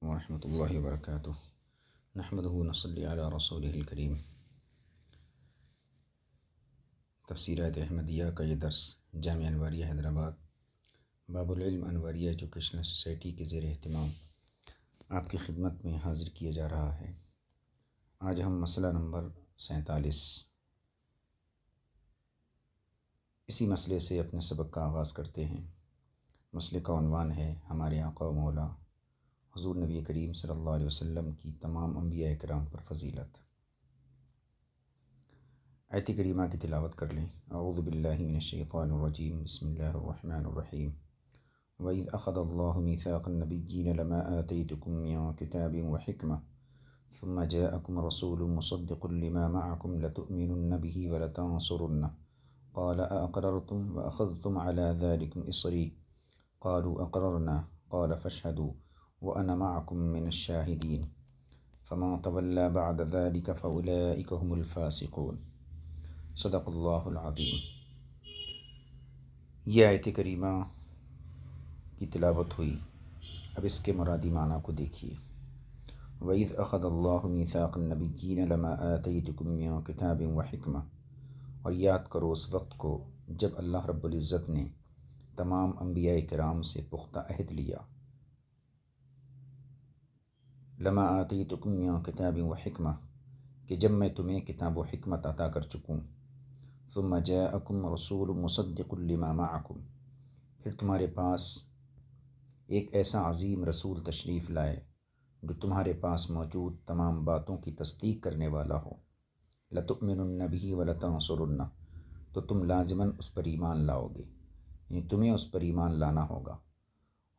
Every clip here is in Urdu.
ورحمۃ اللہ وبرکاتہ۔ نحمدہ ونصلی علی رسولہ الکریم۔ تفسیرات احمدیہ کا یہ درس جامعہ انواریہ حیدرآباد باب العلم انواریہ ایجوکیشنل سوسائٹی کے زیر اہتمام آپ کی خدمت میں حاضر کیا جا رہا ہے۔ آج ہم مسئلہ نمبر 47 اسی مسئلے سے اپنے سبق کا آغاز کرتے ہیں۔ مسئلے کا عنوان ہے ہمارے آقا و مولا حضور نبی کریم صلی اللہ علیہ وسلم کی تمام انبیاء کرام پر فضیلت۔ آیت کریمہ کی تلاوت کر لیں۔ اعوذ باللہ من الشیطان الرجیم، بسم اللہ الرحمن الرحیم۔ وَإِذْ أَخَذَ اللَّهُ مِيثَاقَ النَّبِيِّينَ لَمَا آتَيْتُكُم مِّن كِتَابٍ وَحِكْمَةٍ ثُمَّ جَاءَكُمْ رَسُولٌ مُّصَدِّقٌ لِّمَا مَعَكُمْ لَتُؤْمِنُنَّ بِهِ وَلَتَنصُرُنَّهُ قَالَ أَأَقْرَرْتُمْ وَأَخَذْتُمْ عَلَىٰ ذَٰلِكُمْ إِصْرِي قَالُوا أَقْرَرْنَا قَالَ فَاشْهَدُوا وَأَنَا مَعَكُم مِّنَ الشَّاهِدِينَ فَمَن تَوَلَّىٰ بَعْدَ ذَٰلِكَ فَأُولَٰئِكَ هُمُ الْفَاسِقُونَ۔ صدق اللہ العظیم۔ یہ آیت کریمہ کی تلاوت ہوئی، اب اس کے مرادی معنی کو دیکھیے۔ وَإِذْ أَخَذَ اللَّهُ مِيثَاقَ النَّبِيِّينَ لَمَا آتَيْتُكُم مِّن كِتَابٍ وَحِكْمَةٍ، اور یاد کرو اس وقت کو جب اللہ رب العزت نے تمام انبیاء کرام سے پختہ عہد لیا۔ لما آتیتکم من کتاب و حکمہ، کہ جب میں تمہیں کتاب و حکمت عطا کر چکوں۔ ثم جاءکم رسول مصدق لما معکم، پھر تمہارے پاس ایک ایسا عظیم رسول تشریف لائے جو تمہارے پاس موجود تمام باتوں کی تصدیق کرنے والا ہو۔ لتؤمنن بہ ولتنصرنہ، تو تم لازماً اس پر ایمان لاؤ گے، یعنی تمہیں اس پر ایمان لانا ہوگا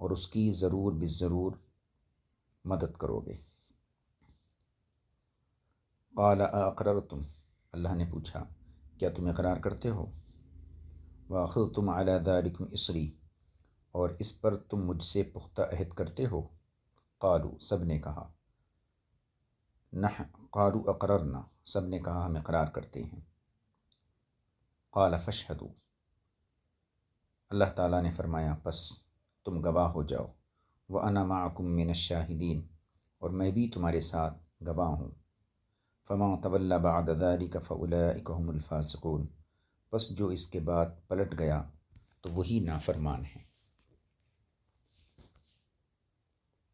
اور اس کی ضرور بالضرور مدد کرو گے۔ قال اقررتم، اللہ نے پوچھا کیا تم اقرار کرتے ہو؟ واخذتم علی ذلکم اصری، اور اس پر تم مجھ سے پختہ عہد کرتے ہو؟ قالوا، سب نے کہا، قالوا اقررنا، سب نے کہا ہم اقرار کرتے ہیں۔ قال فاشهدوا، اللہ تعالیٰ نے فرمایا پس تم گواہ ہو جاؤ۔ وَأَنَا مَعَكُم مِّنَ الشَّاهِدِينَ، اور میں بھی تمہارے ساتھ گواہ ہوں۔ فَمَن تَوَلَّىٰ بَعْدَ ذَٰلِكَ فَأُولَٰئِكَ هُمُ الْفَاسِقُونَ، پس جو اس کے بعد پلٹ گیا تو وہی نافرمان ہیں۔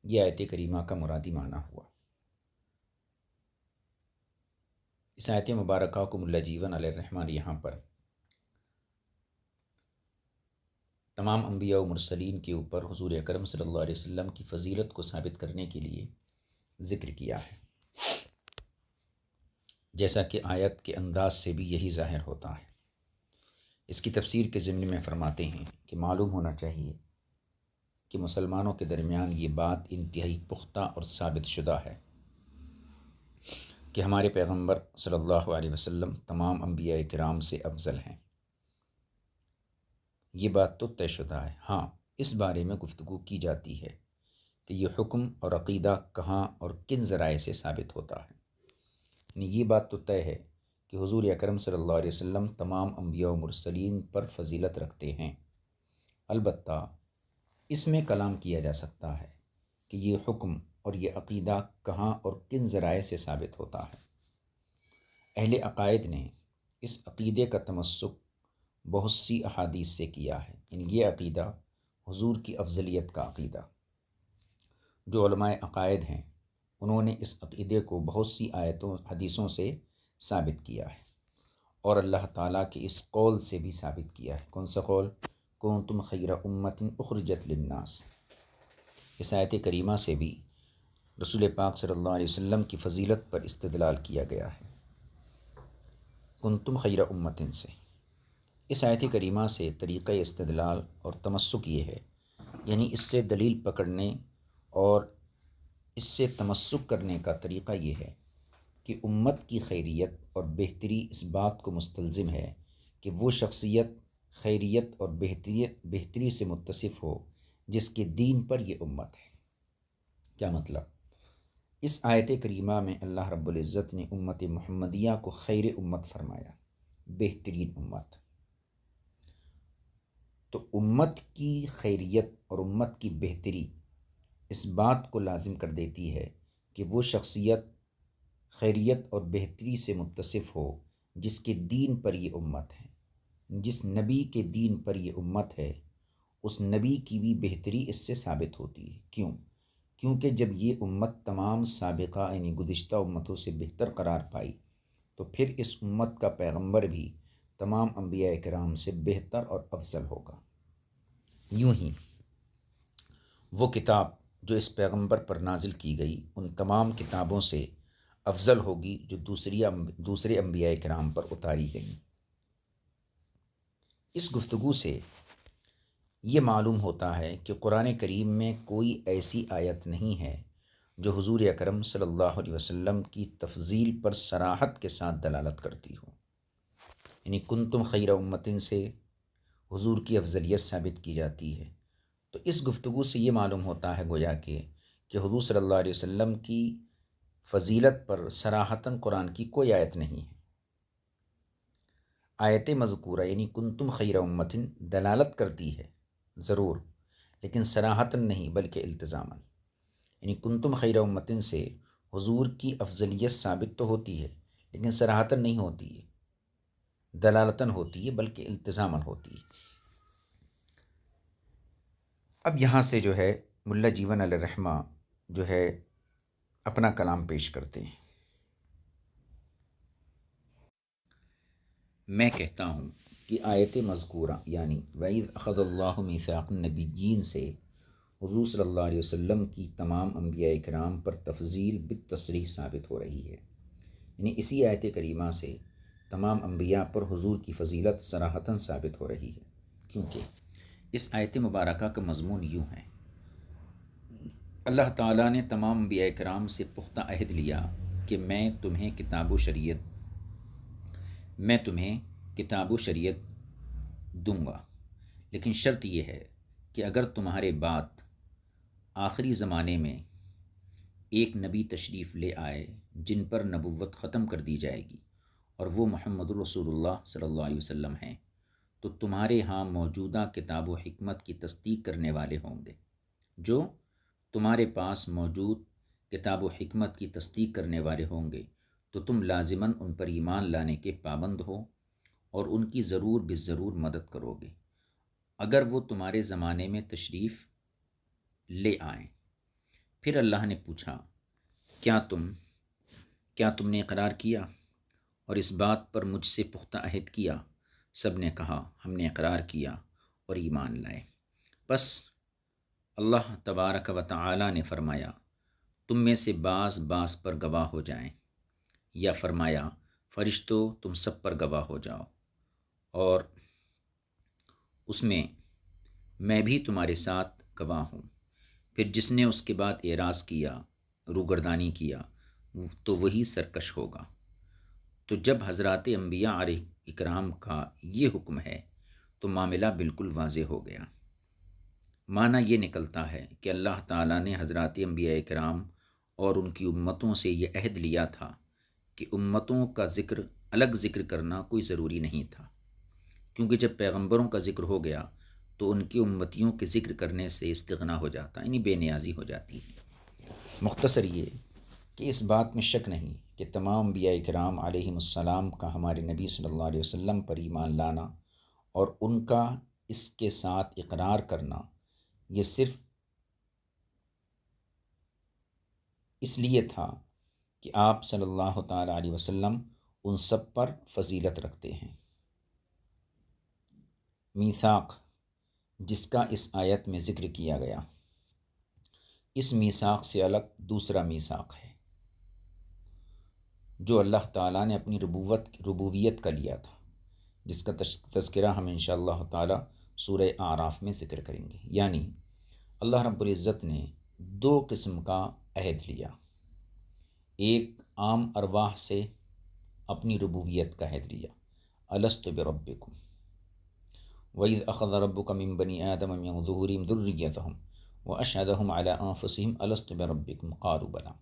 یہ آیت کریمہ کا مرادی معنی ہوا۔ اس آیت مبارکہ کو ملا جیون علیہ الرحمن یہاں پر تمام انبیاء و مرسلین کے اوپر حضور اکرم صلی اللہ علیہ وسلم کی فضیلت کو ثابت کرنے کے لیے ذکر کیا ہے، جیسا کہ آیت کے انداز سے بھی یہی ظاہر ہوتا ہے۔ اس کی تفسیر کے ضمن میں فرماتے ہیں کہ معلوم ہونا چاہیے کہ مسلمانوں کے درمیان یہ بات انتہائی پختہ اور ثابت شدہ ہے کہ ہمارے پیغمبر صلی اللہ علیہ وسلم تمام انبیاء کرام سے افضل ہیں۔ یہ بات تو طے شدہ ہے۔ ہاں، اس بارے میں گفتگو کی جاتی ہے کہ یہ حکم اور عقیدہ کہاں اور کن ذرائع سے ثابت ہوتا ہے۔ یعنی یہ بات تو طے ہے کہ حضور اکرم صلی اللہ علیہ وسلم تمام انبیاء و مرسلین پر فضیلت رکھتے ہیں۔ البتہ اس میں کلام کیا جا سکتا ہے کہ یہ حکم اور یہ عقیدہ کہاں اور کن ذرائع سے ثابت ہوتا ہے۔ اہل عقائد نے اس عقیدے کا تمسک بہت سی احادیث سے کیا ہے، یعنی یہ عقیدہ حضور کی افضلیت کا عقیدہ۔ جو علماء عقائد ہیں انہوں نے اس عقیدے کو بہت سی آیتوں حدیثوں سے ثابت کیا ہے، اور اللہ تعالیٰ کے اس قول سے بھی ثابت کیا ہے۔ کون سا قول؟ کنتم خیر امۃ اخرجت للناس۔ اس آیت کریمہ سے بھی رسول پاک صلی اللہ علیہ وسلم کی فضیلت پر استدلال کیا گیا ہے۔ کنتم خیر امۃ سے، اس آیت کریمہ سے طریقہ استدلال اور تمسک یہ ہے، یعنی اس سے دلیل پکڑنے اور اس سے تمسک کرنے کا طریقہ یہ ہے کہ امت کی خیریت اور بہتری اس بات کو مستلزم ہے کہ وہ شخصیت خیریت اور بہتری سے متصف ہو جس کے دین پر یہ امت ہے۔ کیا مطلب؟ اس آیت کریمہ میں اللہ رب العزت نے امت محمدیہ کو خیر امت فرمایا، بہترین امت۔ تو امت کی خیریت اور امت کی بہتری اس بات کو لازم کر دیتی ہے کہ وہ شخصیت خیریت اور بہتری سے متصف ہو جس کے دین پر یہ امت ہے، جس نبی کے دین پر یہ امت ہے، اس نبی کی بھی بہتری اس سے ثابت ہوتی ہے۔ کیونکہ جب یہ امت تمام سابقہ یعنی گزشتہ امتوں سے بہتر قرار پائی تو پھر اس امت کا پیغمبر بھی تمام انبیاء کرام سے بہتر اور افضل ہوگا۔ یوں ہی وہ کتاب جو اس پیغمبر پر نازل کی گئی ان تمام کتابوں سے افضل ہوگی جو دوسرے انبیاء کرام پر اتاری گئیں۔ اس گفتگو سے یہ معلوم ہوتا ہے کہ قرآن کریم میں کوئی ایسی آیت نہیں ہے جو حضور اکرم صلی اللہ علیہ وسلم کی تفضیل پر صراحت کے ساتھ دلالت کرتی ہو، یعنی کنتم خیر امتن سے حضور کی افضلیت ثابت کی جاتی ہے۔ تو اس گفتگو سے یہ معلوم ہوتا ہے گویا کہ حضور صلی اللہ علیہ وسلم کی فضیلت پر صراحتاً قرآن کی کوئی آیت نہیں ہے۔ آیت مذکورہ یعنی کنتم خیر امتن دلالت کرتی ہے ضرور، لیکن صراحتاً نہیں بلکہ التزاماً، یعنی کنتم خیر امتن سے حضور کی افضلیت ثابت تو ہوتی ہے لیکن صراحتاً نہیں ہوتی ہے، دلالتاً ہوتی ہے بلکہ التزاماً ہوتی ہے۔ اب یہاں سے جو ہے ملا جیون علیہ الرحمہ جو ہے اپنا کلام پیش کرتے ہیں۔ میں کہتا ہوں کہ آیت مذکورہ یعنی وَإِذْ أَخَذَ اللَّهُ مِيثَاقَ النَّبِيِّينَ سے حضور صلی اللہ علیہ وسلم کی تمام انبیاء کرام پر تفضیل بالتصریح ثابت ہو رہی ہے، یعنی اسی آیت کریمہ سے تمام انبیاء پر حضور کی فضیلت صراحتاً ثابت ہو رہی ہے، کیونکہ اس آیت مبارکہ کا مضمون یوں ہے، اللہ تعالیٰ نے تمام انبیاء کرام سے پختہ عہد لیا کہ میں تمہیں کتاب و شریعت دوں گا، لیکن شرط یہ ہے کہ اگر تمہارے بعد آخری زمانے میں ایک نبی تشریف لے آئے جن پر نبوت ختم کر دی جائے گی اور وہ محمد رسول اللہ صلی اللہ علیہ وسلم ہیں، تو تمہارے ہاں موجودہ کتاب و حکمت کی تصدیق کرنے والے ہوں گے۔ جو تمہارے پاس موجود کتاب و حکمت کی تصدیق کرنے والے ہوں گے تو تم لازماً ان پر ایمان لانے کے پابند ہو اور ان کی ضرور بالضرور مدد کرو گے اگر وہ تمہارے زمانے میں تشریف لے آئیں۔ پھر اللہ نے پوچھا، کیا تم نے اقرار کیا اور اس بات پر مجھ سے پختہ عہد کیا؟ سب نے کہا ہم نے اقرار کیا اور ایمان لائے۔ پس اللہ تبارک و تعالی نے فرمایا تم میں سے بعض پر گواہ ہو جائیں، یا فرمایا فرشتوں تم سب پر گواہ ہو جاؤ، اور اس میں بھی تمہارے ساتھ گواہ ہوں۔ پھر جس نے اس کے بعد اعراض کیا، روگردانی کیا، تو وہی سرکش ہوگا۔ تو جب حضرات انبیاء علیہ اکرام کا یہ حکم ہے تو معاملہ بالکل واضح ہو گیا۔ معنی یہ نکلتا ہے کہ اللہ تعالیٰ نے حضرات انبیاء کرام اور ان کی امتوں سے یہ عہد لیا تھا کہ امتوں کا الگ ذکر کرنا کوئی ضروری نہیں تھا، کیونکہ جب پیغمبروں کا ذکر ہو گیا تو ان کی امتیوں کے ذکر کرنے سے استغنا ہو جاتا، یعنی بے نیازی ہو جاتی ہے۔ مختصر یہ کہ اس بات میں شک نہیں کہ تمام انبیاء کرام علیہم السلام کا ہمارے نبی صلی اللہ علیہ وسلم پر ایمان لانا اور ان کا اس کے ساتھ اقرار کرنا یہ صرف اس لیے تھا کہ آپ صلی اللہ تعالیٰ علیہ وسلم ان سب پر فضیلت رکھتے ہیں۔ میثاق جس کا اس آیت میں ذکر کیا گیا، اس میثاق سے الگ دوسرا میثاق ہے جو اللہ تعالیٰ نے اپنی ربوبیت کا لیا تھا، جس کا تذکرہ ہم انشاءاللہ تعالیٰ سورہ اعراف میں ذکر کریں گے۔ یعنی اللہ رب العزت نے دو قسم کا عہد لیا، ایک عام ارواح سے اپنی ربوبیت کا عہد لیا، الست بربکم وَإِذْ أَخَذَ رَبُّكَ مِنْ بَنِي آدَمَ مِنْ ظُهُورِهِمْ ذُرِّيَّتَهُمْ وَأَشْهَدَهُمْ عَلَىٰ أَنفُسِهِمْ أَلَسْتُ بِرَبِّكُمْ قَالُوا بَلَىٰ۔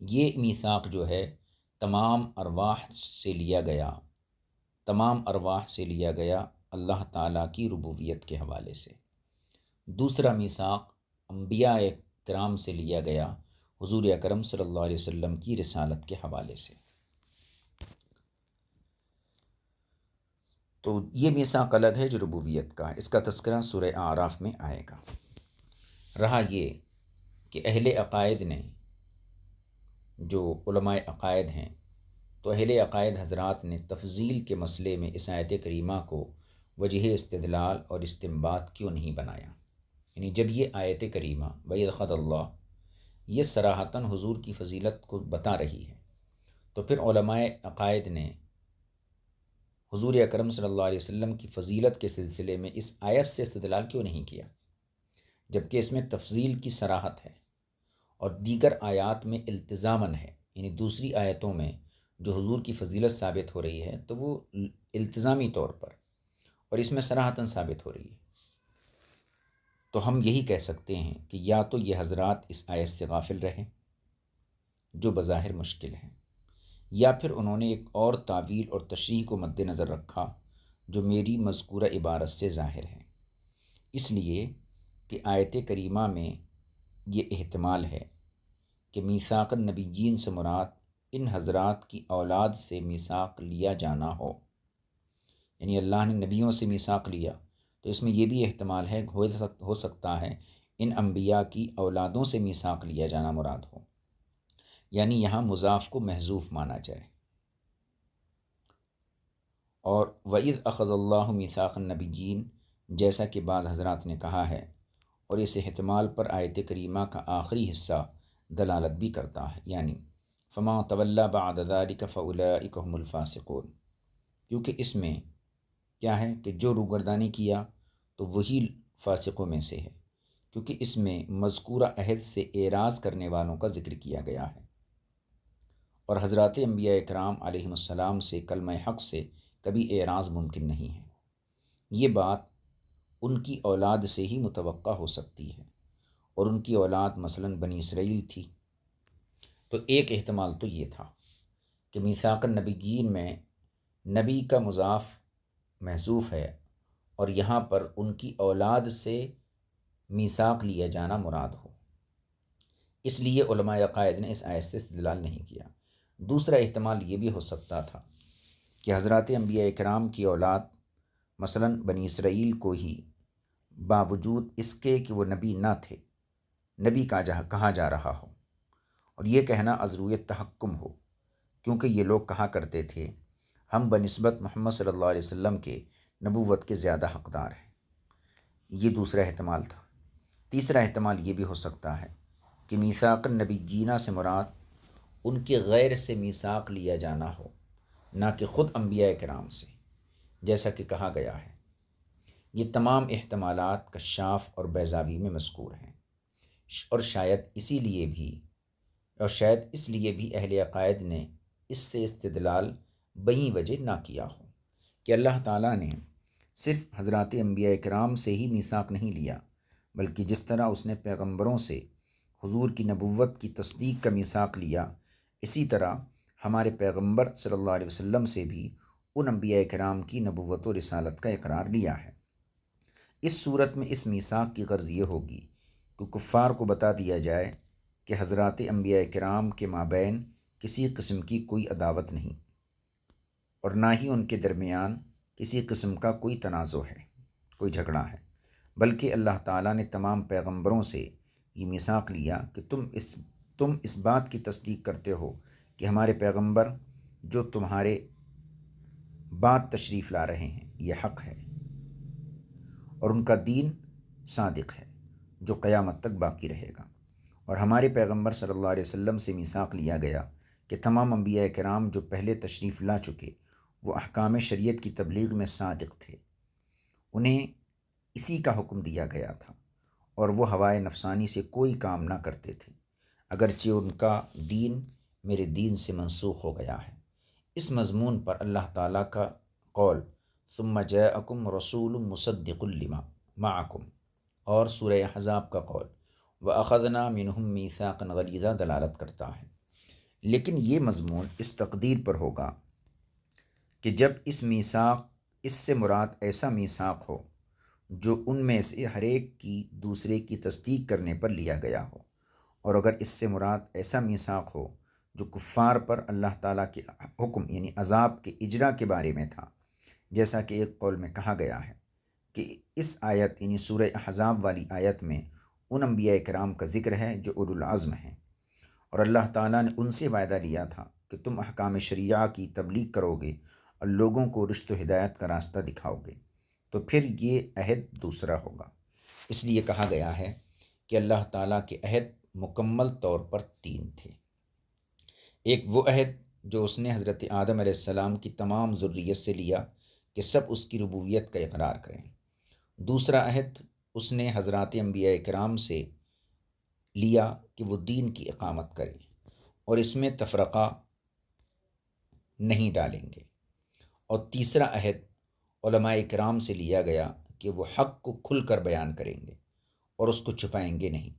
یہ میثاق جو ہے تمام ارواح سے لیا گیا اللہ تعالیٰ کی ربوبیت کے حوالے سے۔ دوسرا میثاق انبیاء کرام سے لیا گیا حضور اکرم صلی اللہ علیہ وسلم کی رسالت کے حوالے سے۔ تو یہ میثاق الگ ہے جو ربوبیت کا ہے، اس کا تذکرہ سورہ اعراف میں آئے گا۔ رہا یہ کہ اہل عقائد نے، جو علماء عقائد ہیں، تو اہل عقائد حضرات نے تفضیل کے مسئلے میں اس آیت کریمہ کو وجہ استدلال اور استنباط کیوں نہیں بنایا؟ یعنی جب یہ آیت کریمہ وَإِذْ أَخَذَ اللَّهُ یہ صراحتاً حضور کی فضیلت کو بتا رہی ہے، تو پھر علماء عقائد نے حضور اکرم صلی اللہ علیہ وسلم کی فضیلت کے سلسلے میں اس آیت سے استدلال کیوں نہیں کیا، جبکہ اس میں تفضیل کی صراحت ہے اور دیگر آیات میں التزاماً ہے؟ یعنی دوسری آیتوں میں جو حضور کی فضیلت ثابت ہو رہی ہے تو وہ التزامی طور پر، اور اس میں صراحتاً ثابت ہو رہی ہے۔ تو ہم یہی کہہ سکتے ہیں کہ یا تو یہ حضرات اس آیت سے غافل رہے جو بظاہر مشکل ہے، یا پھر انہوں نے ایک اور تعویل اور تشریح کو مد نظر رکھا جو میری مذکورہ عبارت سے ظاہر ہے، اس لیے کہ آیت کریمہ میں یہ احتمال ہے کہ میثاق النبیین سے مراد ان حضرات کی اولاد سے میثاق لیا جانا ہو، یعنی اللہ نے نبیوں سے میثاق لیا، تو اس میں یہ بھی احتمال ہے ہو سکتا ہے ان انبیاء کی اولادوں سے میثاق لیا جانا مراد ہو، یعنی یہاں مضاف کو محذوف مانا جائے۔ اور وَإِذْ أَخَذَ اللَّهُ مِيثَاقَ النَّبِيِّينَ جیسا کہ بعض حضرات نے کہا ہے، اور اس احتمال پر آیت کریمہ کا آخری حصہ دلالت بھی کرتا ہے، یعنی فَمَا تَوَلَّى بَعْدَ ذَلِكَ فَأُولَٰئِكَ هُمُ الْفَاسِقُونَ، کیونکہ اس میں کیا ہے کہ جو روگردانی کیا تو وہی فاسقوں میں سے ہے، کیونکہ اس میں مذکورہ عہد سے اعراض کرنے والوں کا ذکر کیا گیا ہے، اور حضرات انبیاء اکرام علیہم السلام سے کلمہ حق سے کبھی اعراض ممکن نہیں ہے۔ یہ بات ان کی اولاد سے ہی متوقع ہو سکتی ہے، اور ان کی اولاد مثلاً بنی اسرائیل تھی، تو ایک احتمال تو یہ تھا کہ میثاق النبیین میں نبی کا مضاف محذوف ہے اور یہاں پر ان کی اولاد سے میثاق لیا جانا مراد ہو، اس لیے علماء عقائد نے اس آیت سے استدلال نہیں کیا۔ دوسرا احتمال یہ بھی ہو سکتا تھا کہ حضرات انبیاء اکرام کی اولاد مثلاً بنی اسرائیل کو ہی باوجود اس کے کہ وہ نبی نہ تھے، نبی کہا جا رہا ہو، اور یہ کہنا از روئے تحکم ہو، کیونکہ یہ لوگ کہا کرتے تھے ہم بنسبت محمد صلی اللہ علیہ وسلم کے نبوت کے زیادہ حقدار ہیں۔ یہ دوسرا احتمال تھا۔ تیسرا احتمال یہ بھی ہو سکتا ہے کہ میثاق النبیین سے مراد ان کے غیر سے میثاق لیا جانا ہو، نہ کہ خود انبیاء کرام سے، جیسا کہ کہا گیا ہے۔ یہ تمام احتمالات کشاف اور بیضاوی میں مذکور ہیں، اور شاید اس لیے بھی اہل عقائد نے اس سے استدلال بہی وجہ نہ کیا ہو کہ اللہ تعالیٰ نے صرف حضرات انبیاء کرام سے ہی میثاق نہیں لیا، بلکہ جس طرح اس نے پیغمبروں سے حضور کی نبوت کی تصدیق کا میثاق لیا، اسی طرح ہمارے پیغمبر صلی اللہ علیہ وسلم سے بھی ان انبیاء کرام کی نبوت و رسالت کا اقرار لیا ہے۔ اس صورت میں اس میثاق کی غرض یہ ہوگی کہ کفار کو بتا دیا جائے کہ حضرات انبیاء کرام کے مابین کسی قسم کی کوئی عداوت نہیں، اور نہ ہی ان کے درمیان کسی قسم کا کوئی تنازع ہے، کوئی جھگڑا ہے، بلکہ اللہ تعالیٰ نے تمام پیغمبروں سے یہ میثاق لیا کہ تم اس بات کی تصدیق کرتے ہو کہ ہمارے پیغمبر جو تمہارے بعد تشریف لا رہے ہیں یہ حق ہے، اور ان کا دین صادق ہے جو قیامت تک باقی رہے گا۔ اور ہمارے پیغمبر صلی اللہ علیہ وسلم سے میثاق لیا گیا کہ تمام انبیاء کرام جو پہلے تشریف لا چکے وہ احکام شریعت کی تبلیغ میں صادق تھے، انہیں اسی کا حکم دیا گیا تھا، اور وہ ہوائے نفسانی سے کوئی کام نہ کرتے تھے، اگرچہ ان کا دین میرے دین سے منسوخ ہو گیا ہے۔ اس مضمون پر اللہ تعالیٰ کا قول ثم جاءکم رسول مصدق لما معکم اور سورہ احزاب کا قول وَأَخَذْنَا مِنْهُمْ مِيثَاقًا غَلِيظًا دلالت کرتا ہے، لیکن یہ مضمون اس تقدیر پر ہوگا کہ جب اس سے مراد ایسا میثاق ہو جو ان میں سے ہر ایک کی دوسرے کی تصدیق کرنے پر لیا گیا ہو، اور اگر اس سے مراد ایسا میثاق ہو جو کفار پر اللہ تعالیٰ کے حکم یعنی عذاب کے اجرا کے بارے میں تھا، جیسا کہ ایک قول میں کہا گیا ہے کہ اس آیت یعنی سورہ احزاب والی آیت میں ان انبیاء کرام کا ذکر ہے جو اولو العزم ہیں، اور اللہ تعالیٰ نے ان سے وعدہ لیا تھا کہ تم احکام شریعہ کی تبلیغ کرو گے اور لوگوں کو رشد و ہدایت کا راستہ دکھاؤ گے، تو پھر یہ عہد دوسرا ہوگا۔ اس لیے کہا گیا ہے کہ اللہ تعالیٰ کے عہد مکمل طور پر تین تھے۔ ایک وہ عہد جو اس نے حضرت آدم علیہ السلام کی تمام ذریت سے لیا کہ سب اس کی ربوبیت کا اقرار کریں۔ دوسرا عہد اس نے حضرات انبیاء کرام سے لیا کہ وہ دین کی اقامت کریں اور اس میں تفرقہ نہیں ڈالیں گے۔ اور تیسرا عہد علماء کرام سے لیا گیا کہ وہ حق کو کھل کر بیان کریں گے اور اس کو چھپائیں گے نہیں۔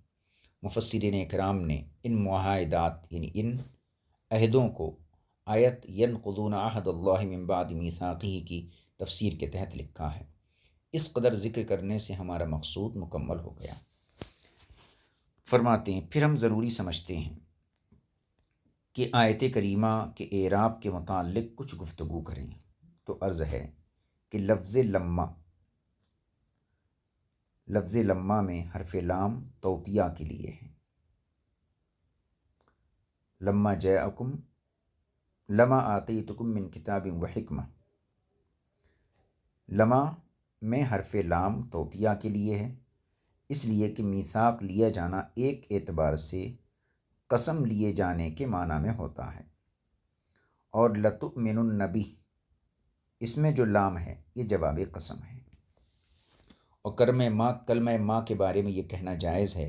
مفسرین کرام نے ان معاہدات یعنی ان عہدوں کو آیت ینقضون عہد اللہ من بعد میثاقہ کی تفسیر کے تحت لکھا ہے۔ اس قدر ذکر کرنے سے ہمارا مقصود مکمل ہو گیا۔ فرماتے ہیں پھر ہم ضروری سمجھتے ہیں کہ آیت کریمہ کے اعراب کے متعلق کچھ گفتگو کریں، تو عرض ہے کہ لفظ لما میں حرف لام توطیہ کے لیے ہے۔ لما جاءکم، لما آتیتکم من کتاب و حکمہ، لما میں حرف لام توطیہ کے لیے ہے، اس لیے کہ میثاق لیا جانا ایک اعتبار سے قسم لیے جانے کے معنی میں ہوتا ہے، اور لتؤمنن بہ، اس میں جو لام ہے یہ جواب قسم ہے۔ اور کلمہ ماں کے بارے میں یہ کہنا جائز ہے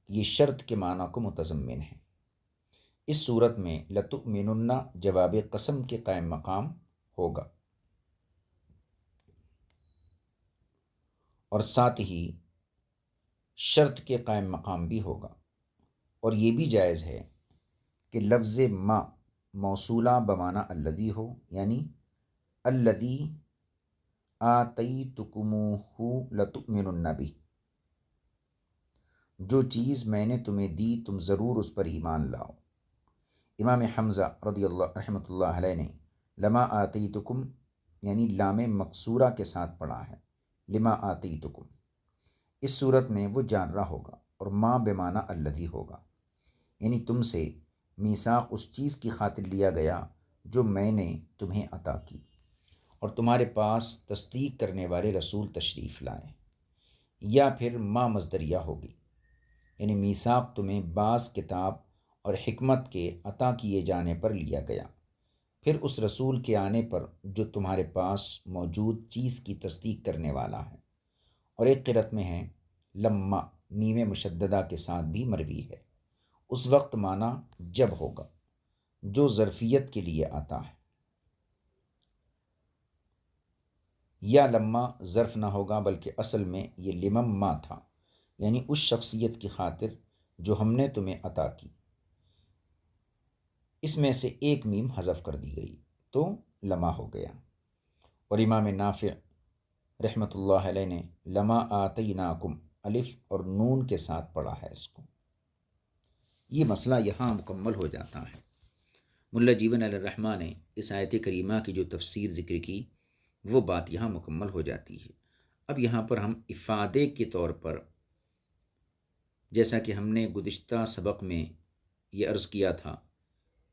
کہ یہ شرط کے معنی کو متضمن ہے۔ اس صورت میں لتؤمنن جواب قسم کے قائم مقام ہوگا، اور ساتھ ہی شرط کے قائم مقام بھی ہوگا۔ اور یہ بھی جائز ہے کہ لفظ ما موصولہ بمعنی الذی ہو، یعنی الذی آتیتکموہ لتؤمنن بہ، جو چیز میں نے تمہیں دی تم ضرور اس پر ایمان لاؤ۔ امام حمزہ رضی اللہ رحمۃ اللہ علیہ نے لما آتیتکم یعنی لام مقصورہ کے ساتھ پڑھا ہے، لما آتیتکم۔ اس صورت میں وہ جارہ ہوگا اور ما بمعنی الذی ہوگا، یعنی تم سے میثاق اس چیز کی خاطر لیا گیا جو میں نے تمہیں عطا کی، اور تمہارے پاس تصدیق کرنے والے رسول تشریف لائے۔ یا پھر ما مصدریہ ہوگی، یعنی میثاق تمہیں بعض کتاب اور حکمت کے عطا کیے جانے پر لیا گیا، پھر اس رسول کے آنے پر جو تمہارے پاس موجود چیز کی تصدیق کرنے والا ہے۔ اور ایک قرأت میں ہے لما میم مشددہ کے ساتھ بھی مروی ہے، اس وقت معنی جب ہوگا جو ظرفیت کے لیے آتا ہے، یا لما ظرف نہ ہوگا بلکہ اصل میں یہ لمم ما تھا، یعنی اس شخصیت کی خاطر جو ہم نے تمہیں عطا کی۔ اس میں سے ایک میم حذف کر دی گئی تو لما ہو گیا۔ اور امام نافع رحمۃ اللہ علیہ نے لما آتیناکم الف اور نون کے ساتھ پڑھا ہے اس کو۔ یہ مسئلہ یہاں مکمل ہو جاتا ہے۔ ملا جیون علیہ الرحمٰن نے اس آیت کریمہ کی جو تفسیر ذکر کی وہ بات یہاں مکمل ہو جاتی ہے۔ اب یہاں پر ہم افادے کے طور پر، جیسا کہ ہم نے گزشتہ سبق میں یہ عرض کیا تھا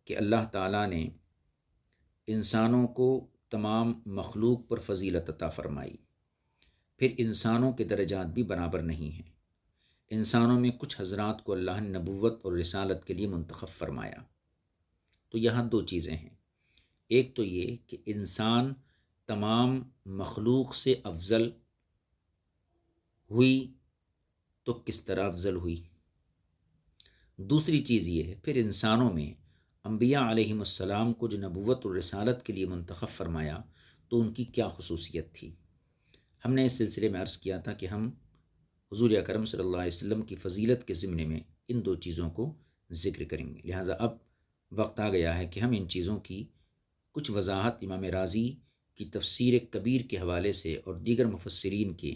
کہ اللہ تعالیٰ نے انسانوں کو تمام مخلوق پر فضیلت عطا فرمائی، پھر انسانوں کے درجات بھی برابر نہیں ہیں۔ انسانوں میں کچھ حضرات کو اللہ نے نبوت اور رسالت کے لیے منتخب فرمایا۔ تو یہاں دو چیزیں ہیں، ایک تو یہ کہ انسان تمام مخلوق سے افضل ہوئی تو کس طرح افضل ہوئی، دوسری چیز یہ ہے پھر انسانوں میں انبیاء علیہم السلام کو جو نبوت اور رسالت کے لیے منتخب فرمایا تو ان کی کیا خصوصیت تھی۔ ہم نے اس سلسلے میں عرض کیا تھا کہ ہم حضور اکرم صلی اللہ علیہ وسلم کی فضیلت کے ضمن میں ان دو چیزوں کو ذکر کریں گے، لہٰذا اب وقت آ گیا ہے کہ ہم ان چیزوں کی کچھ وضاحت امام رازی کی تفسیر کبیر کے حوالے سے اور دیگر مفسرین کے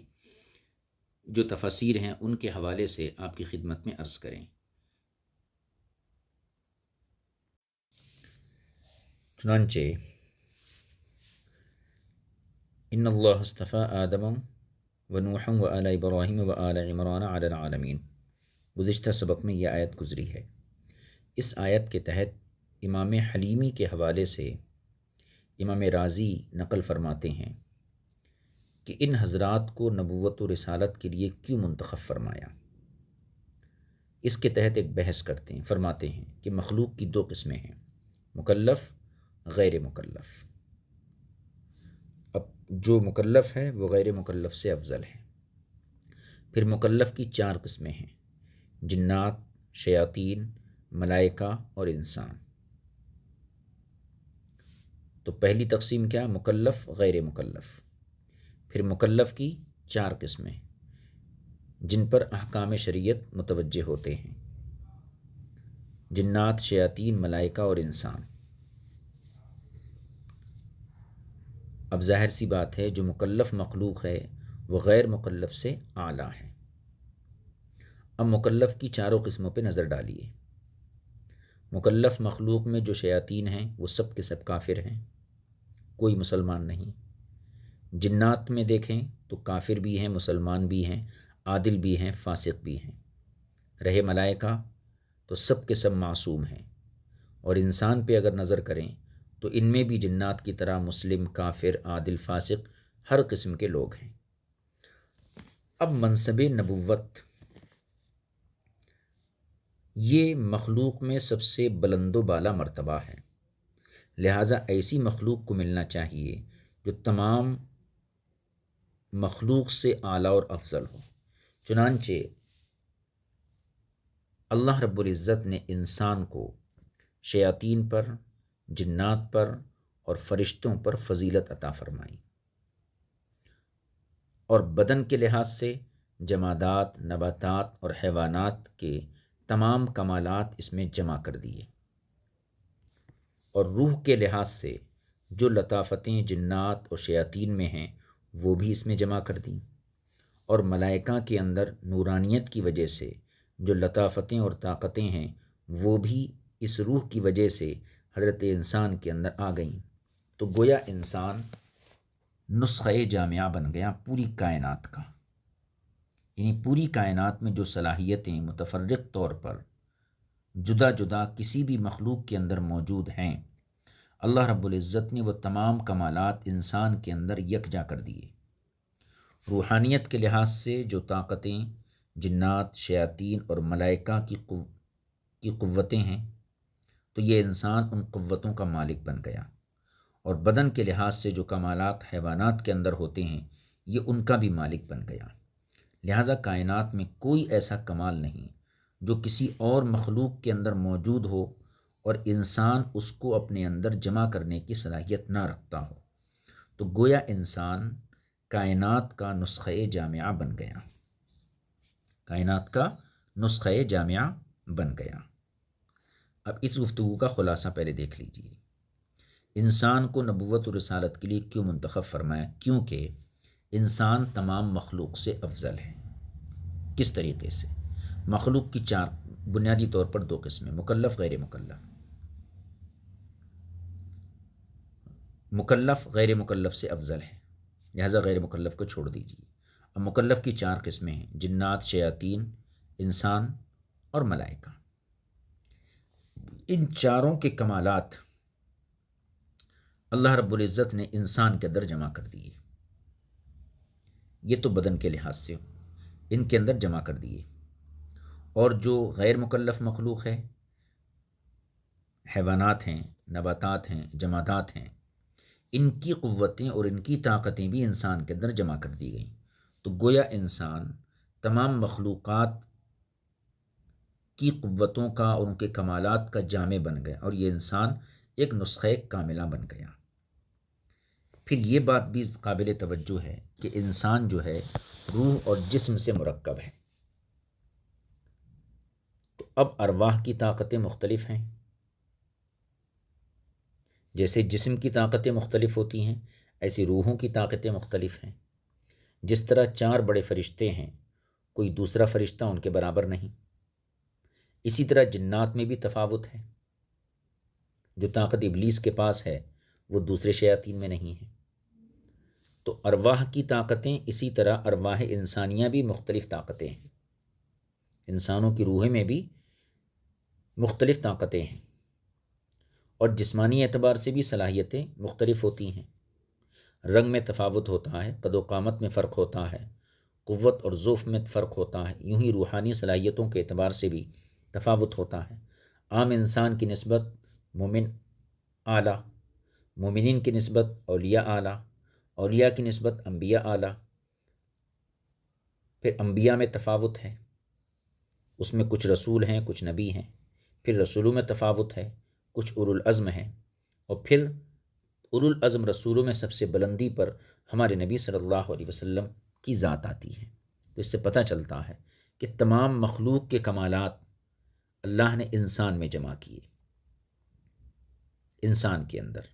جو تفاسیر ہیں ان کے حوالے سے آپ کی خدمت میں عرض کریں۔ چنانچہ ان اللہ اصطفى آدم و نوحا و آل ابراہیم و آل عمران علی العالمین، گزشتہ سبق میں یہ آیت گزری ہے۔ اس آیت کے تحت امام حلیمی کے حوالے سے امام رازی نقل فرماتے ہیں کہ ان حضرات کو نبوت و رسالت کے لیے کیوں منتخب فرمایا۔ اس کے تحت ایک بحث کرتے ہیں، فرماتے ہیں کہ مخلوق کی دو قسمیں ہیں، مکلف، غیر مکلف۔ اب جو مکلف ہے وہ غیر مکلف سے افضل ہے۔ پھر مکلف کی چار قسمیں ہیں، جنات، شیاطین، ملائکہ اور انسان۔ تو پہلی تقسیم کیا؟ مکلف، غیر مکلف۔ پھر مکلف کی چار قسمیں جن پر احکام شریعت متوجہ ہوتے ہیں، جنات، شیاطین، ملائکہ اور انسان۔ اب ظاہر سی بات ہے جو مکلف مخلوق ہے وہ غیر مکلف سے اعلیٰ ہے۔ اب مکلف کی چاروں قسموں پہ نظر ڈالیے۔ مکلف مخلوق میں جو شیاطین ہیں وہ سب کے سب کافر ہیں، کوئی مسلمان نہیں۔ جنات میں دیکھیں تو کافر بھی ہیں، مسلمان بھی ہیں، عادل بھی ہیں، فاسق بھی ہیں۔ رہے ملائکہ تو سب کے سب معصوم ہیں۔ اور انسان پہ اگر نظر کریں تو ان میں بھی جنات کی طرح مسلم، کافر، عادل، فاسق ہر قسم کے لوگ ہیں۔ اب منصب نبوت یہ مخلوق میں سب سے بلند و بالا مرتبہ ہے، لہٰذا ایسی مخلوق کو ملنا چاہیے جو تمام مخلوق سے اعلیٰ اور افضل ہو۔ چنانچہ اللہ رب العزت نے انسان کو شیاطین پر، جنات پر اور فرشتوں پر فضیلت عطا فرمائی، اور بدن کے لحاظ سے جمادات، نباتات اور حیوانات کے تمام کمالات اس میں جمع کر دیے، اور روح کے لحاظ سے جو لطافتیں جنات اور شیاطین میں ہیں وہ بھی اس میں جمع کر دیں، اور ملائکہ کے اندر نورانیت کی وجہ سے جو لطافتیں اور طاقتیں ہیں وہ بھی اس روح کی وجہ سے حضرت انسان کے اندر آ گئیں۔ تو گویا انسان نسخہ جامعہ بن گیا پوری کائنات کا، یعنی پوری کائنات میں جو صلاحیتیں متفرق طور پر جدا جدا کسی بھی مخلوق کے اندر موجود ہیں، اللہ رب العزت نے وہ تمام کمالات انسان کے اندر یکجا کر دیے۔ روحانیت کے لحاظ سے جو طاقتیں جنات، شیاطین اور ملائکہ کی قوتیں ہیں تو یہ انسان ان قوتوں کا مالک بن گیا، اور بدن کے لحاظ سے جو کمالات حیوانات کے اندر ہوتے ہیں یہ ان کا بھی مالک بن گیا۔ لہٰذا کائنات میں کوئی ایسا کمال نہیں جو کسی اور مخلوق کے اندر موجود ہو اور انسان اس کو اپنے اندر جمع کرنے کی صلاحیت نہ رکھتا ہو۔ تو گویا انسان کائنات کا نسخہ جامعہ بن گیا، کائنات کا نسخہ جامعہ بن گیا۔ اب اس گفتگو کا خلاصہ پہلے دیکھ لیجئے۔ انسان کو نبوت و رسالت کے لیے کیوں منتخب فرمایا؟ کیونکہ انسان تمام مخلوق سے افضل ہے۔ کس طریقے سے؟ مخلوق کی چار بنیادی طور پر دو قسمیں، مکلف، غیر مکلف۔ مکلف غیر مکلف سے افضل ہے، لہذا غیر مکلف کو چھوڑ دیجیے۔ اب مکلف کی چار قسمیں ہیں، جنات، شیاطین، انسان اور ملائکہ۔ ان چاروں کے کمالات اللہ رب العزت نے انسان کے اندر جمع کر دیے۔ یہ تو بدن کے لحاظ سے ان کے اندر جمع کر دیے، اور جو غیر مکلف مخلوق ہے، حیوانات ہیں، نباتات ہیں، جمادات ہیں، ان کی قوتیں اور ان کی طاقتیں بھی انسان کے اندر جمع کر دی گئیں۔ تو گویا انسان تمام مخلوقات کی قوتوں کا اور ان کے کمالات کا جامع بن گیا، اور یہ انسان ایک نسخہ کاملہ بن گیا۔ پھر یہ بات بھی قابل توجہ ہے کہ انسان جو ہے روح اور جسم سے مرکب ہے، تو اب ارواح کی طاقتیں مختلف ہیں۔ جیسے جسم کی طاقتیں مختلف ہوتی ہیں ایسی روحوں کی طاقتیں مختلف ہیں۔ جس طرح چار بڑے فرشتے ہیں، کوئی دوسرا فرشتہ ان کے برابر نہیں، اسی طرح جنات میں بھی تفاوت ہے۔ جو طاقت ابلیس کے پاس ہے وہ دوسرے شیاطین میں نہیں ہے۔ تو ارواح کی طاقتیں، اسی طرح ارواح انسانیہ بھی مختلف طاقتیں ہیں، انسانوں کی روح میں بھی مختلف طاقتیں ہیں، اور جسمانی اعتبار سے بھی صلاحیتیں مختلف ہوتی ہیں، رنگ میں تفاوت ہوتا ہے، قد و قامت میں فرق ہوتا ہے، قوت اور ضعف میں فرق ہوتا ہے، یوں ہی روحانی صلاحیتوں کے اعتبار سے بھی تفاوت ہوتا ہے۔ عام انسان کی نسبت مومن اعلیٰ، مومنین کی نسبت اولیاء اعلیٰ، اولیاء کی نسبت انبیاء اعلیٰ، پھر انبیاء میں تفاوت ہے، اس میں کچھ رسول ہیں کچھ نبی ہیں، پھر رسولوں میں تفاوت ہے، کچھ اولو العزم ہیں، اور پھر اولو العزم رسولوں میں سب سے بلندی پر ہمارے نبی صلی اللہ علیہ وسلم کی ذات آتی ہے۔ تو اس سے پتہ چلتا ہے کہ تمام مخلوق کے کمالات اللہ نے انسان میں جمع کیے، انسان کے اندر،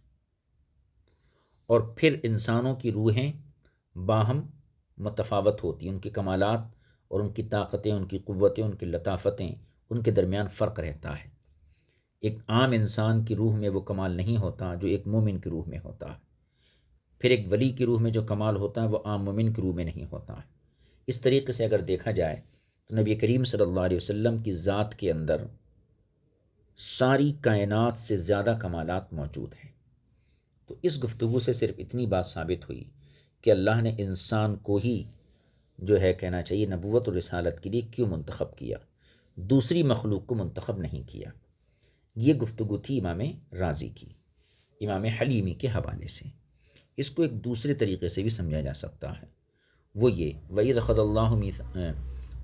اور پھر انسانوں کی روحیں باہم متفاوت ہوتی ہیں، ان کے کمالات اور ان کی طاقتیں، ان کی قوتیں، ان کی لطافتیں، ان کے درمیان فرق رہتا ہے۔ ایک عام انسان کی روح میں وہ کمال نہیں ہوتا جو ایک مومن کی روح میں ہوتا ہے، پھر ایک ولی کی روح میں جو کمال ہوتا ہے وہ عام مومن کی روح میں نہیں ہوتا ہے۔ اس طریقے سے اگر دیکھا جائے تو نبی کریم صلی اللہ علیہ وسلم کی ذات کے اندر ساری کائنات سے زیادہ کمالات موجود ہیں۔ تو اس گفتگو سے صرف اتنی بات ثابت ہوئی کہ اللہ نے انسان کو ہی جو ہے کہنا چاہیے نبوت اور رسالت کے لیے کیوں منتخب کیا، دوسری مخلوق کو منتخب نہیں کیا۔ یہ گفتگو تھی امام رازی کی، امام حلیمی کے حوالے سے۔ اس کو ایک دوسرے طریقے سے بھی سمجھا جا سکتا ہے، وہ یہ وَإِذْ أَخَذَ اللَّهُ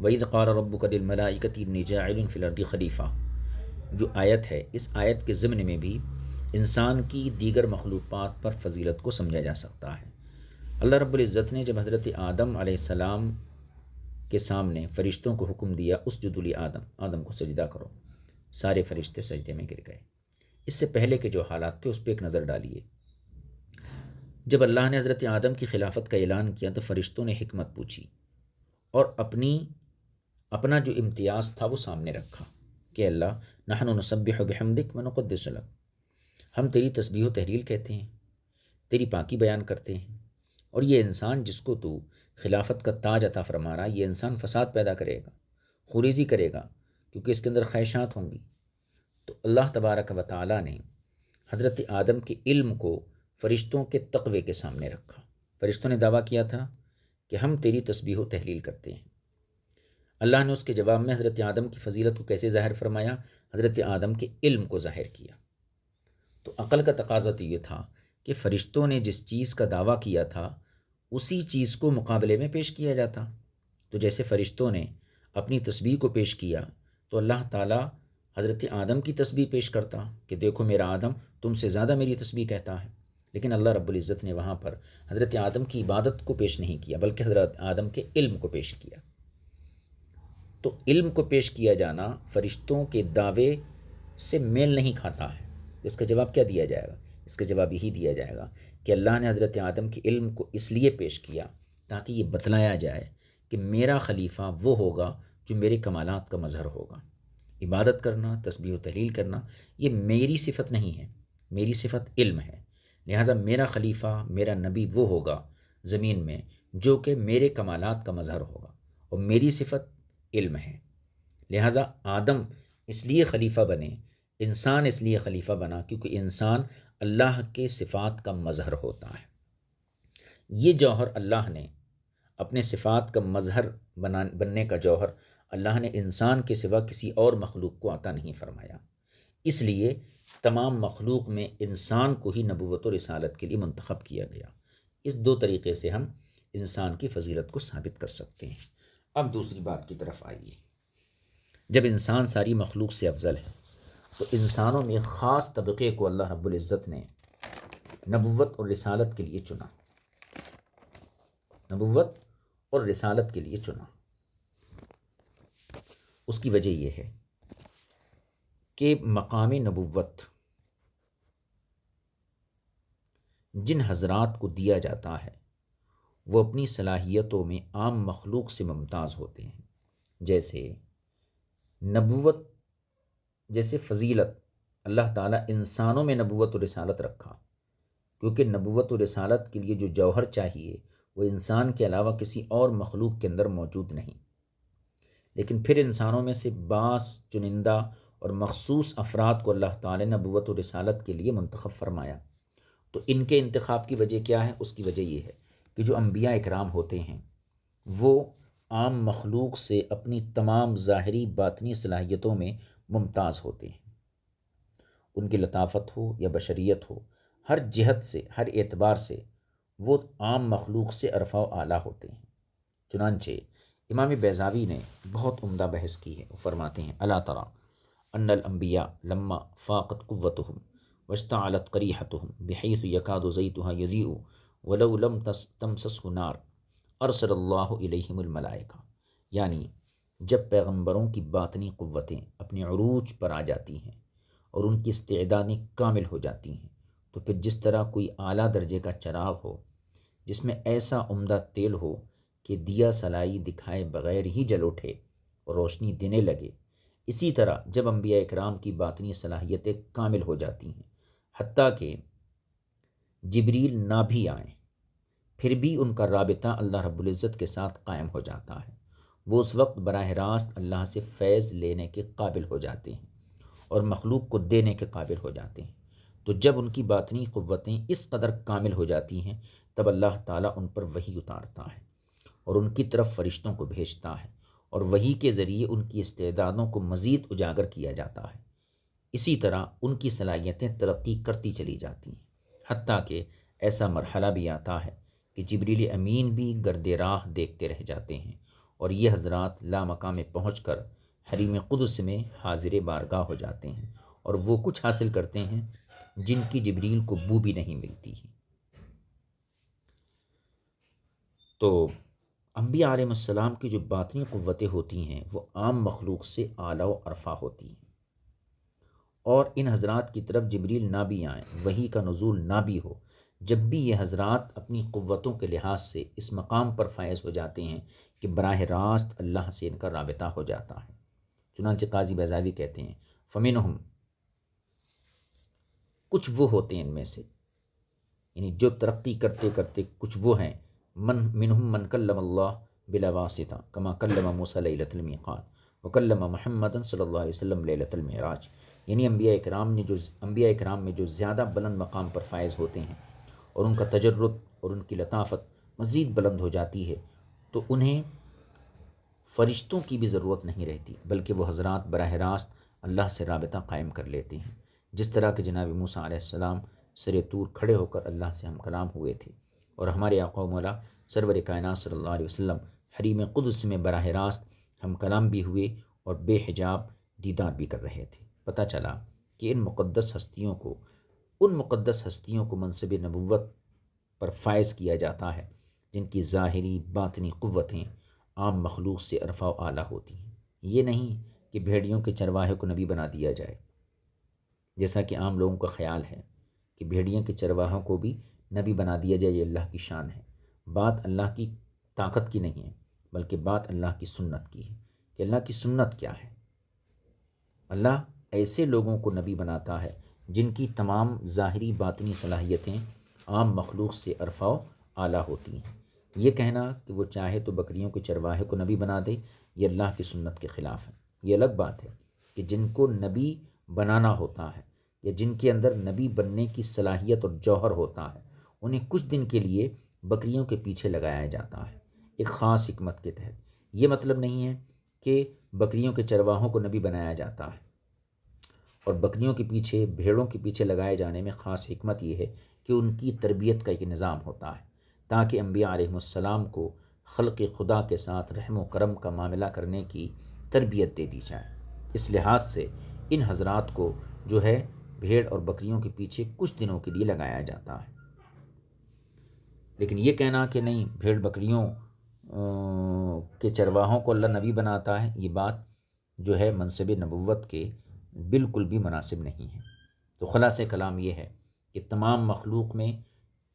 وَإِذْ قَالَ رَبُّكَ لِلْمَلَائِكَةِ إِنِّي جَاعِلٌ فِي الْأَرْضِ خَلِيفَةً، جو آیت ہے، اس آیت کے ضمن میں بھی انسان کی دیگر مخلوقات پر فضیلت کو سمجھا جا سکتا ہے۔ اللہ رب العزت نے جب حضرت آدم علیہ السلام کے سامنے فرشتوں کو حکم دیا اسجدوا لآدم، آدم کو سجدہ کرو، سارے فرشتے سجدے میں گر گئے۔ اس سے پہلے کے جو حالات تھے اس پہ ایک نظر ڈالیے۔ جب اللہ نے حضرت آدم کی خلافت کا اعلان کیا تو فرشتوں نے حکمت پوچھی اور اپنا جو امتیاز تھا وہ سامنے رکھا کہ اللہ نحن نسبح بحمدک ونقدس لک، ہم تیری تسبیح و تحلیل کہتے ہیں، تیری پاکی بیان کرتے ہیں، اور یہ انسان جس کو تو خلافت کا تاج عطا فرما رہا، یہ انسان فساد پیدا کرے گا، خوریزی کرے گا، کیونکہ اس کے اندر خواہشات ہوں گی۔ تو اللہ تبارک و تعالیٰ نے حضرت آدم کے علم کو فرشتوں کے تقوی کے سامنے رکھا۔ فرشتوں نے دعویٰ کیا تھا کہ ہم تیری تسبیح و تحلیل کرتے ہیں۔ اللہ نے اس کے جواب میں حضرت آدم کی فضیلت کو کیسے ظاہر فرمایا؟ حضرت آدم کے علم کو ظاہر کیا۔ تو عقل کا تقاضا تو یہ تھا کہ فرشتوں نے جس چیز کا دعویٰ کیا تھا اسی چیز کو مقابلے میں پیش کیا جاتا۔ تو جیسے فرشتوں نے اپنی تسبیح کو پیش کیا تو اللہ تعالیٰ حضرت آدم کی تسبیح پیش کرتا کہ دیکھو میرا آدم تم سے زیادہ میری تسبیح کہتا ہے، لیکن اللہ رب العزت نے وہاں پر حضرت آدم کی عبادت کو پیش نہیں کیا بلکہ حضرت آدم کے علم کو پیش کیا۔ تو علم کو پیش کیا جانا فرشتوں کے دعوے سے میل نہیں کھاتا ہے۔ اس کا جواب کیا دیا جائے گا؟ اس کا جواب یہی دیا جائے گا کہ اللہ نے حضرت آدم کے علم کو اس لیے پیش کیا تاکہ یہ بتلایا جائے کہ میرا خلیفہ وہ ہوگا جو میرے کمالات کا مظہر ہوگا۔ عبادت کرنا، تسبیح و تحلیل کرنا یہ میری صفت نہیں ہے، میری صفت علم ہے، لہذا میرا خلیفہ، میرا نبی وہ ہوگا زمین میں جو کہ میرے کمالات کا مظہر ہوگا، اور میری صفت علم ہے۔ لہذا آدم اس لیے خلیفہ بنے، انسان اس لیے خلیفہ بنا کیونکہ انسان اللہ کے صفات کا مظہر ہوتا ہے۔ یہ جوہر اللہ نے اپنے صفات کا مظہر بننے کا جوہر اللہ نے انسان کے سوا کسی اور مخلوق کو عطا نہیں فرمایا، اس لیے تمام مخلوق میں انسان کو ہی نبوت و رسالت کے لیے منتخب کیا گیا۔ اس دو طریقے سے ہم انسان کی فضیلت کو ثابت کر سکتے ہیں۔ اب دوسری بات کی طرف آئیے۔ جب انسان ساری مخلوق سے افضل ہے تو انسانوں میں خاص طبقے کو اللہ رب العزت نے نبوت اور رسالت کے لیے چنا، نبوت اور رسالت کے لیے چنا۔ اس کی وجہ یہ ہے کہ مقام نبوت جن حضرات کو دیا جاتا ہے وہ اپنی صلاحیتوں میں عام مخلوق سے ممتاز ہوتے ہیں۔ جیسے نبوت، جیسے فضیلت اللہ تعالیٰ انسانوں میں نبوت و رسالت رکھا، کیونکہ نبوت و رسالت کے لیے جو جوہر چاہیے وہ انسان کے علاوہ کسی اور مخلوق کے اندر موجود نہیں، لیکن پھر انسانوں میں سے بعض چنندہ اور مخصوص افراد کو اللہ تعالیٰ نے نبوت و رسالت کے لیے منتخب فرمایا۔ تو ان کے انتخاب کی وجہ کیا ہے؟ اس کی وجہ یہ ہے کہ جو انبیاء اکرام ہوتے ہیں وہ عام مخلوق سے اپنی تمام ظاہری باطنی صلاحیتوں میں ممتاز ہوتے ہیں۔ ان کی لطافت ہو یا بشریت ہو، ہر جہت سے، ہر اعتبار سے وہ عام مخلوق سے ارفع و اعلیٰ ہوتے ہیں۔ چنانچہ امام بیضاوی نے بہت عمدہ بحث کی ہے، وہ فرماتے ہیں الا تری ان الانبیاء لما فاقت قوتهم واشتعلت قریحتهم بحيث يكاد زيتها يضيء ولو لم تمسسه نار ارسل اللہ الیہم الملائکہ، یعنی جب پیغمبروں کی باطنی قوتیں اپنے عروج پر آ جاتی ہیں اور ان کی استعدادیں کامل ہو جاتی ہیں، تو پھر جس طرح کوئی اعلیٰ درجے کا چراغ ہو جس میں ایسا عمدہ تیل ہو کہ دیا سلائی دکھائے بغیر ہی جل اٹھے اور روشنی دینے لگے، اسی طرح جب انبیاء اکرام کی باطنی صلاحیتیں کامل ہو جاتی ہیں، حتیٰ کہ جبریل نہ بھی آئیں، پھر بھی ان کا رابطہ اللہ رب العزت کے ساتھ قائم ہو جاتا ہے، وہ اس وقت براہ راست اللہ سے فیض لینے کے قابل ہو جاتے ہیں اور مخلوق کو دینے کے قابل ہو جاتے ہیں۔ تو جب ان کی باطنی قوتیں اس قدر کامل ہو جاتی ہیں تب اللہ تعالیٰ ان پر وحی اتارتا ہے اور ان کی طرف فرشتوں کو بھیجتا ہے، اور وحی کے ذریعے ان کی استعدادوں کو مزید اجاگر کیا جاتا ہے۔ اسی طرح ان کی صلاحیتیں ترقی کرتی چلی جاتی ہیں، حتیٰ کہ ایسا مرحلہ بھی آتا ہے کہ جبریل امین بھی گرد راہ دیکھتے رہ جاتے ہیں، اور یہ حضرات لامقام پہنچ کر حریم قدس میں حاضر بارگاہ ہو جاتے ہیں اور وہ کچھ حاصل کرتے ہیں جن کی جبریل کو بو بھی نہیں ملتی ہے۔ تو انبیاء علیہ السلام کی جو باطنی قوتیں ہوتی ہیں وہ عام مخلوق سے اعلیٰ و ارفع ہوتی ہیں، اور ان حضرات کی طرف جبریل نہ بھی آئیں، وحی کا نزول نہ بھی ہو، جب بھی یہ حضرات اپنی قوتوں کے لحاظ سے اس مقام پر فائز ہو جاتے ہیں کہ براہ راست اللہ سے ان کا رابطہ ہو جاتا ہے۔ چنانچہ قاضی بیضاوی کہتے ہیں فمنہم، کچھ وہ ہوتے ہیں ان میں سے، یعنی جو ترقی کرتے کرتے کچھ وہ ہیں، منہم من کلم اللہ بلا واسطہ کما کلم موسیٰ لیلۃ المیقات وکلم محمد صلی اللہ علیہ وسلم لیلۃ المعراج، یعنی انبیاء اکرام میں جو زیادہ بلند مقام پر فائز ہوتے ہیں اور ان کا تجرد اور ان کی لطافت مزید بلند ہو جاتی ہے، تو انہیں فرشتوں کی بھی ضرورت نہیں رہتی، بلکہ وہ حضرات براہ راست اللہ سے رابطہ قائم کر لیتے ہیں، جس طرح کہ جناب موسیٰ علیہ السلام سر طور کھڑے ہو کر اللہ سے ہم کلام ہوئے تھے، اور ہمارے آقا و مولا سرور کائنات صلی اللہ علیہ وسلم حریم قدس میں براہ راست ہم کلام بھی ہوئے اور بے حجاب دیدار بھی کر رہے تھے۔ پتہ چلا کہ ان مقدس ہستیوں کو منصب نبوت پر فائز کیا جاتا ہے جن کی ظاہری باطنی قوتیں عام مخلوق سے ارفع و اعلیٰ ہوتی ہیں۔ یہ نہیں کہ بھیڑیوں کے چرواہے کو نبی بنا دیا جائے، جیسا کہ عام لوگوں کا خیال ہے کہ بھیڑیوں کے چرواہوں کو بھی نبی بنا دیا جائے، یہ اللہ کی شان ہے۔ بات اللہ کی طاقت کی نہیں ہے، بلکہ بات اللہ کی سنت کی ہے کہ اللہ کی سنت کیا ہے۔ اللہ ایسے لوگوں کو نبی بناتا ہے جن کی تمام ظاہری باطنی صلاحیتیں عام مخلوق سے ارفع و اعلیٰ ہوتی ہیں۔ یہ کہنا کہ وہ چاہے تو بکریوں کے چرواہے کو نبی بنا دے، یہ اللہ کی سنت کے خلاف ہے۔ یہ الگ بات ہے کہ جن کو نبی بنانا ہوتا ہے یا جن کے اندر نبی بننے کی صلاحیت اور جوہر ہوتا ہے، انہیں کچھ دن کے لیے بکریوں کے پیچھے لگایا جاتا ہے ایک خاص حکمت کے تحت۔ یہ مطلب نہیں ہے کہ بکریوں کے چرواہوں کو نبی بنایا جاتا ہے، اور بکریوں کے پیچھے، بھیڑوں کے پیچھے لگائے جانے میں خاص حکمت یہ ہے کہ ان کی تربیت کا ایک نظام ہوتا ہے تاکہ انبیاء علیہ السلام کو خلق خدا کے ساتھ رحم و کرم کا معاملہ کرنے کی تربیت دے دی جائے۔ اس لحاظ سے ان حضرات کو جو ہے بھیڑ اور بکریوں کے پیچھے کچھ دنوں کے لیے لگایا جاتا ہے۔ لیکن یہ کہنا کہ نہیں بھیڑ بکریوں کے چرواہوں کو اللہ نبی بناتا ہے، یہ بات جو ہے منصب نبوت کے بالکل بھی مناسب نہیں ہے۔ تو خلاصہ کلام یہ ہے کہ تمام مخلوق میں،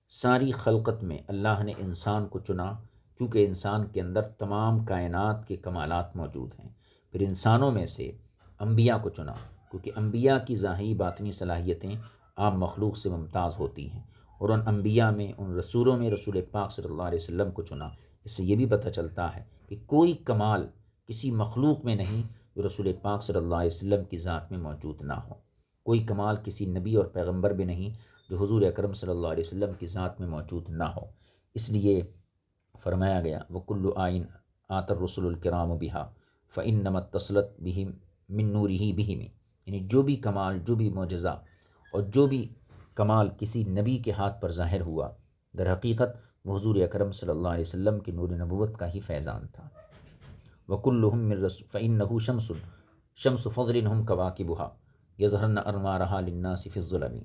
ساری خلقت میں اللہ نے انسان کو چنا کیونکہ انسان کے اندر تمام کائنات کے کمالات موجود ہیں۔ پھر انسانوں میں سے انبیاء کو چنا، کیونکہ انبیاء کی ظاہری باطنی صلاحیتیں عام مخلوق سے ممتاز ہوتی ہیں، اور ان انبیاء میں، ان رسولوں میں رسول پاک صلی اللہ علیہ وسلم کو چنا۔ اس سے یہ بھی پتہ چلتا ہے کہ کوئی کمال کسی مخلوق میں نہیں جو رسول پاک صلی اللہ علیہ وسلم کی ذات میں موجود نہ ہو، کوئی کمال کسی نبی اور پیغمبر میں نہیں جو حضور اکرم صلی اللہ علیہ وسلم کی ذات میں موجود نہ ہو۔ اس لیے فرمایا گیا وَكُلُّ آئِن آتَ الرُّسُلُ الْكِرَامُ بِهَا فَإِنَّمَا اتصلت بِهِم من نوره بِهِم، یعنی جو بھی کمال، جو بھی معجزہ اور جو بھی کمال کسی نبی کے ہاتھ پر ظاہر ہوا، در حقیقت وہ حضور اکرم صلی اللہ علیہ وسلم کے نور نبوت کا ہی فیضان تھا۔ وَكُلُّهُم مِّن رَّسُولٍ فَإِنَّهُ شَمْسُ فَضْلٍ هُمْ كَوَاكِبُهَا يَظْهَرْنَ أَنْوَارَهَا لِلنَّاسِ فِي الظُّلَمِ۔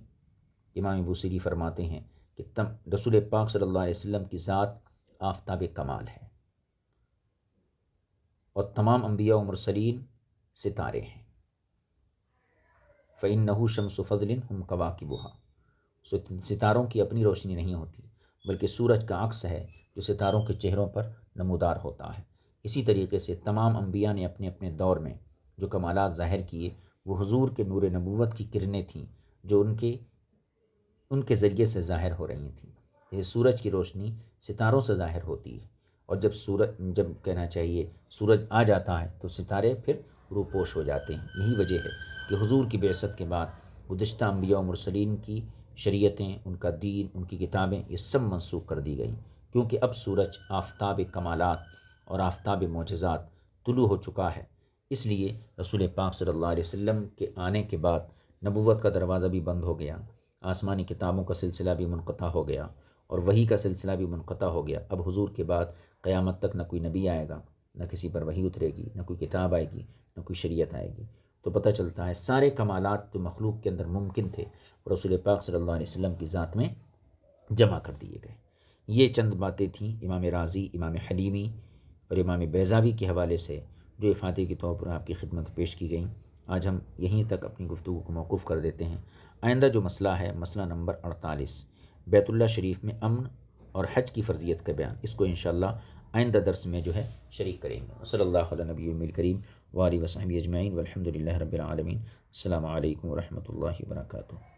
امام بوصیری فرماتے ہیں کہ رسول پاک صلی اللہ علیہ وسلم کی ذات آفتاب کمال ہے، اور تمام انبیاء و مرسلین ستارے ہیں۔ فَإِنَّهُ شَمْسُ فَضْلٍ هُمْ كَوَاكِبُهَا، ستاروں کی اپنی روشنی نہیں ہوتی بلکہ سورج کا عکس ہے جو ستاروں کے چہروں پر نمودار ہوتا ہے۔ اسی طریقے سے تمام انبیاء نے اپنے اپنے دور میں جو کمالات ظاہر کیے وہ حضور کے نور نبوت کی کرنیں تھیں جو ان کے ذریعے سے ظاہر ہو رہی تھیں۔ یہ سورج کی روشنی ستاروں سے ظاہر ہوتی ہے، اور جب کہنا چاہیے سورج آ جاتا ہے تو ستارے پھر روپوش ہو جاتے ہیں۔ یہی وجہ ہے کہ حضور کی بعثت کے بعد گزشتہ انبیاء و مرسلین کی شریعتیں، ان کا دین، ان کی کتابیں، یہ سب منسوخ کر دی گئیں، کیونکہ اب سورج آفتاب کمالات اور آفتاب معجزات طلوع ہو چکا ہے۔ اس لیے رسول پاک صلی اللہ علیہ وسلم کے آنے کے بعد نبوت کا دروازہ بھی بند ہو گیا، آسمانی کتابوں کا سلسلہ بھی منقطع ہو گیا، اور وحی کا سلسلہ بھی منقطع ہو گیا۔ اب حضور کے بعد قیامت تک نہ کوئی نبی آئے گا، نہ کسی پر وحی اترے گی، نہ کوئی کتاب آئے گی، نہ کوئی شریعت آئے گی۔ تو پتہ چلتا ہے سارے کمالات جو مخلوق کے اندر ممکن تھے وہ رسول پاک صلی اللہ علیہ وسلم کی ذات میں جمع کر دیے گئے۔ یہ چند باتیں تھیں امام رازی، امام حلیمی اور امام بیضاوی کے حوالے سے جو افادے کے طور پر آپ کی خدمت پیش کی گئیں۔ آج ہم یہیں تک اپنی گفتگو کو موقوف کر دیتے ہیں۔ آئندہ جو مسئلہ ہے، مسئلہ نمبر 48، بیت اللہ شریف میں امن اور حج کی فرضیت کا بیان، اس کو انشاءاللہ آئندہ درس میں جو ہے شریک کریں گے۔ صلی اللہ علیہ نبی الکریم وآلہ وصحبہ اجمعین والحمد للہ رب العالمین۔ السلام علیکم ورحمۃ اللہ وبرکاتہ۔